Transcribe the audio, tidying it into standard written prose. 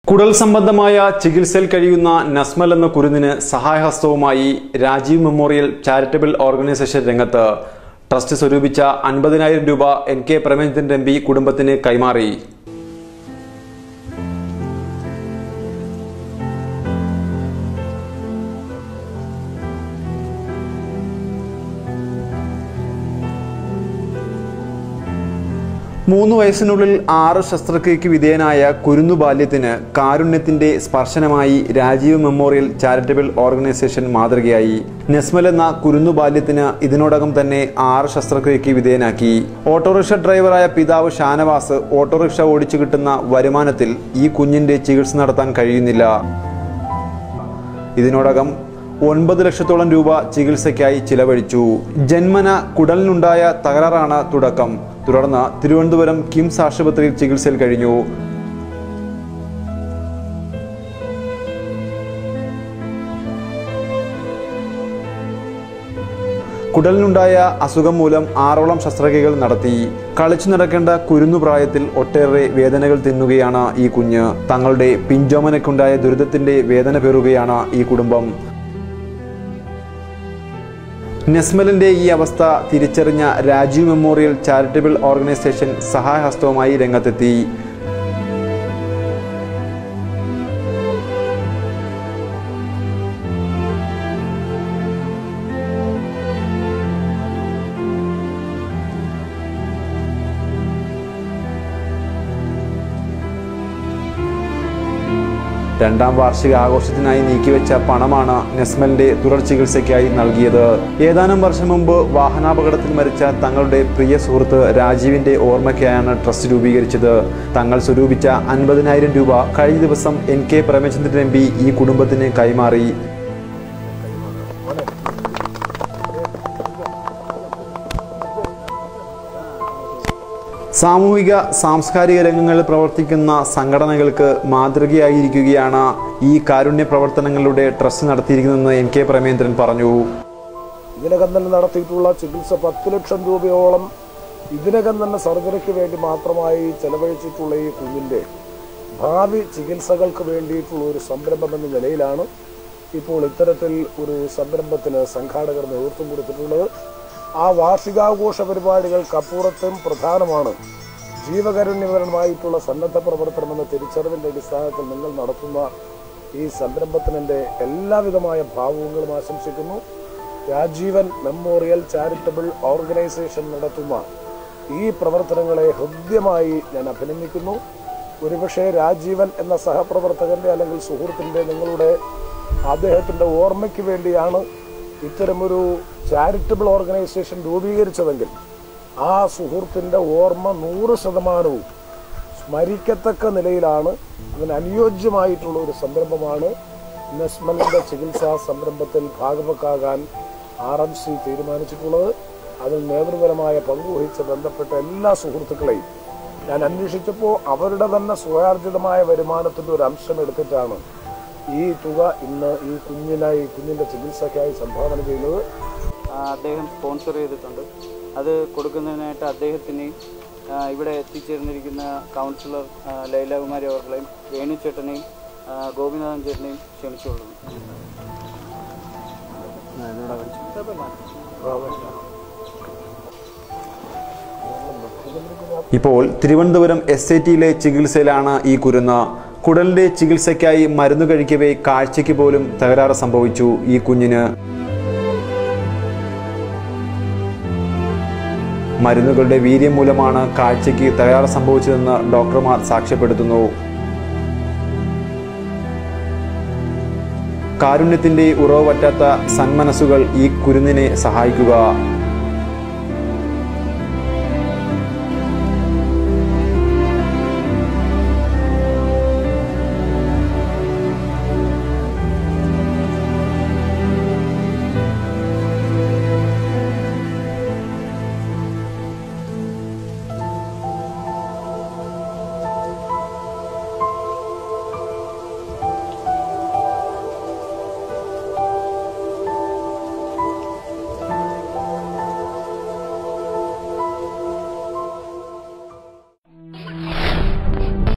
കുടൽ സംബന്ധമായ ചികിത്സയിൽ കഴിയുന്ന നസ്മൽ എന്ന കുരുന്നിന് സഹായഹസ്തവുമായി രാജീവ് മെമ്മോറിയൽ ചാരിറ്റബിൾ ഓർഗനൈസേഷൻ രംഗത്ത്. ട്രസ്റ്റ് സ്വരൂപിച്ച 50,000 രൂപ NK പ്രേമചന്ദ്രൻ MP കുടുംബത്തിന് കൈമാറി. മൂന്ന് വയസ്സിനുള്ളിൽ 6 ശസ്ത്രക്രിയയ്ക്ക് വിധേയനായ കുരുന്നു ബാല്യത്തിന് കാരുണ്യത്തിന്റെ സ്പർശനമായി രാജീവ് മെമ്മോറിയൽ ചാരിറ്റബിൾ ഓർഗനൈസേഷൻ മാതൃകയായി. നസ്മൽ എന്ന കുരുന്നു ബാല്യത്തിന് ഇതിനോടകം തന്നെ 6 ശസ്ത്രക്രിയയ്ക്ക് വിധേയനാക്കി. ഓട്ടോറിക്ഷ ഡ്രൈവറായ പിതാവ് ഷാനവാസ് ഓട്ടോറിക്ഷ ഓടിച്ചു കിട്ടുന്ന വരുമാനത്തിൽ ഈ കുഞ്ഞിന്റെ ചികിത്സ നടത്താൻ കഴിയുന്നില്ല. ഇതിനോടകം 9 ലക്ഷത്തോളം രൂപ ചികിത്സയ്ക്കായി ചിലവഴിച്ചു. ജന്മന കുടലിനുണ്ടായ തകരാറാണ് തുടക്കം. തുടർന്ന് തിരുവനന്തപുരം കിംസ് ആശുപത്രിയിൽ ചികിത്സയിൽ കഴിഞ്ഞു. കുടലിനുണ്ടായ അസുഖം മൂലം 6ഓളം ശസ്ത്രക്രിയകൾ നടത്തി. കളിച്ചു നടക്കേണ്ട കുരുന്നു പ്രായത്തിൽ ഒട്ടേറെ വേദനകൾ തിന്നുകയാണ് ഈ കുഞ്ഞ്. തങ്ങളുടെ പിഞ്ചോമനയ്ക്കുണ്ടായ ദുരിതത്തിന്റെ വേദന പേറുകയാണ് ഈ കുടുംബം. നസ്മലിന്റെ ഈ അവസ്ഥ തിരിച്ചറിഞ്ഞ രാജീവ് മെമ്മോറിയൽ ചാരിറ്റബിൾ ഓർഗനൈസേഷൻ സഹായഹസ്തവുമായി രംഗത്തെത്തി. രണ്ടാം വാർഷിക ആഘോഷത്തിനായി നീക്കിവെച്ച പണമാണ് നസ്മലിന്റെ തുടർ ചികിത്സയ്ക്കായി നൽകിയത്. ഏതാനും വർഷം മുമ്പ് വാഹനാപകടത്തിൽ മരിച്ച തങ്ങളുടെ പ്രിയ സുഹൃത്ത് രാജീവിന്റെ ഓർമ്മയ്ക്കായാണ് ട്രസ്റ്റ് രൂപീകരിച്ചത്. തങ്ങൾ സ്വരൂപിച്ച 50,000 രൂപ കഴിഞ്ഞ ദിവസം NK പ്രേമചന്ദ്രൻ MP ഈ കുടുംബത്തിന് കൈമാറി. സാമൂഹിക സാംസ്കാരിക രംഗങ്ങളിൽ പ്രവർത്തിക്കുന്ന സംഘടനകൾക്ക് മാതൃകയായിരിക്കുകയാണ് ഈ കാരുണ്യ പ്രവർത്തനങ്ങളുടെ ട്രസ്റ്റ് നടത്തിയിരിക്കുന്നതെന്ന് NK പ്രേമചന്ദ്രൻ പറഞ്ഞു. ഇതിനകം തന്നെ നടത്തിയിട്ടുള്ള ചികിത്സ 10 ലക്ഷം രൂപയോളം ഇതിനകം തന്നെ സർജറിക്ക് വേണ്ടി മാത്രമായി ചെലവഴിച്ചിട്ടുള്ള ഈ കുഞ്ഞിൻ്റെ ഭാവി ചികിത്സകൾക്ക് വേണ്ടിയിട്ടുള്ള ഒരു സംരംഭം എന്ന നിലയിലാണ് ഇപ്പോൾ ഇത്തരത്തിൽ ഒരു സംരംഭത്തിന് സംഘാടകർ നേതൃത്വം കൊടുത്തിട്ടുള്ളത്. ആ വാർഷികാഘോഷ പരിപാടികൾക്കപ്പുറത്തും പ്രധാനമാണ് ജീവകാരുണ്യപരമായിട്ടുള്ള സന്നദ്ധ പ്രവർത്തനം എന്ന തിരിച്ചറിവിൻ്റെ അടിസ്ഥാനത്തിൽ നിങ്ങൾ നടത്തുന്ന ഈ സംരംഭത്തിൻ്റെ എല്ലാവിധമായ ഭാവുകങ്ങളും ആശംസിക്കുന്നു. രാജീവൻ മെമ്മോറിയൽ ചാരിറ്റബിൾ ഓർഗനൈസേഷൻ നടത്തുന്ന ഈ പ്രവർത്തനങ്ങളെ ഹൃദ്യമായി ഞാൻ അഭിനന്ദിക്കുന്നു. ഒരുപക്ഷെ രാജീവൻ എന്ന സഹപ്രവർത്തകൻ്റെ അല്ലെങ്കിൽ സുഹൃത്തിൻ്റെ നിങ്ങളുടെ അദ്ദേഹത്തിൻ്റെ ഓർമ്മയ്ക്ക് വേണ്ടിയാണ് ഇത്തരമൊരു ചാരിറ്റബിൾ ഓർഗനൈസേഷൻ രൂപീകരിച്ചതെങ്കിൽ ആ സുഹൃത്തിൻ്റെ ഓർമ്മ 100% സ്മരിക്കത്തക്ക നിലയിലാണ്. അതിന് അനുയോജ്യമായിട്ടുള്ള ഒരു സംരംഭമാണ് നസ്മലിൻ്റെ ചികിത്സാ സംരംഭത്തിൽ ഭാഗവക്കാകാൻ RMC തീരുമാനിച്ചിട്ടുള്ളത്. അതിൽ നേതൃപരമായ പങ്കുവഹിച്ച ബന്ധപ്പെട്ട എല്ലാ സുഹൃത്തുക്കളെയും ഞാൻ അന്വേഷിച്ചപ്പോൾ അവരുടെ തന്നെ സ്വയാർജിതമായ വരുമാനത്തിൻ്റെ ഒരു അംശം എടുത്തിട്ടാണ് ഈ തുക ഇന്ന് ഈ കുഞ്ഞിൻ്റെ ചികിത്സയ്ക്കായി സംഭാവന ചെയ്യുന്നത്. അദ്ദേഹം സ്പോൺസർ ചെയ്തിട്ടുണ്ട്. അത് കൊടുക്കുന്നതിനായിട്ട് അദ്ദേഹത്തിന് ഇവിടെ എത്തിച്ചേർന്നിരിക്കുന്ന കൗൺസിലർ ലൈലാകുമാരി അവർകളെയും വേണു ചേട്ടനെയും ഗോപിനാഥൻ ചേട്ടനെയും ക്ഷണിച്ചുകൊള്ളുന്നു. ഇപ്പോൾ തിരുവനന്തപുരം SITയിലെ ചികിത്സയിലാണ് ഈ കുരുന്ന്. കുടലിന്റെ ചികിത്സയ്ക്കായി മരുന്ന് കഴിക്കവേ കാഴ്ചയ്ക്ക് പോലും തകരാറ് സംഭവിച്ചു ഈ കുഞ്ഞിന്. മരുന്നുകളുടെ വീര്യം മൂലമാണ് കാഴ്ചയ്ക്ക് തകരാറ് സംഭവിച്ചതെന്ന് ഡോക്ടർമാർ സാക്ഷ്യപ്പെടുത്തുന്നു. കാരുണ്യത്തിന്റെ ഉറവ് പറ്റാത്ത സന്മനസ്സുകൾ ഈ കുരുന്നിനെ സഹായിക്കുക.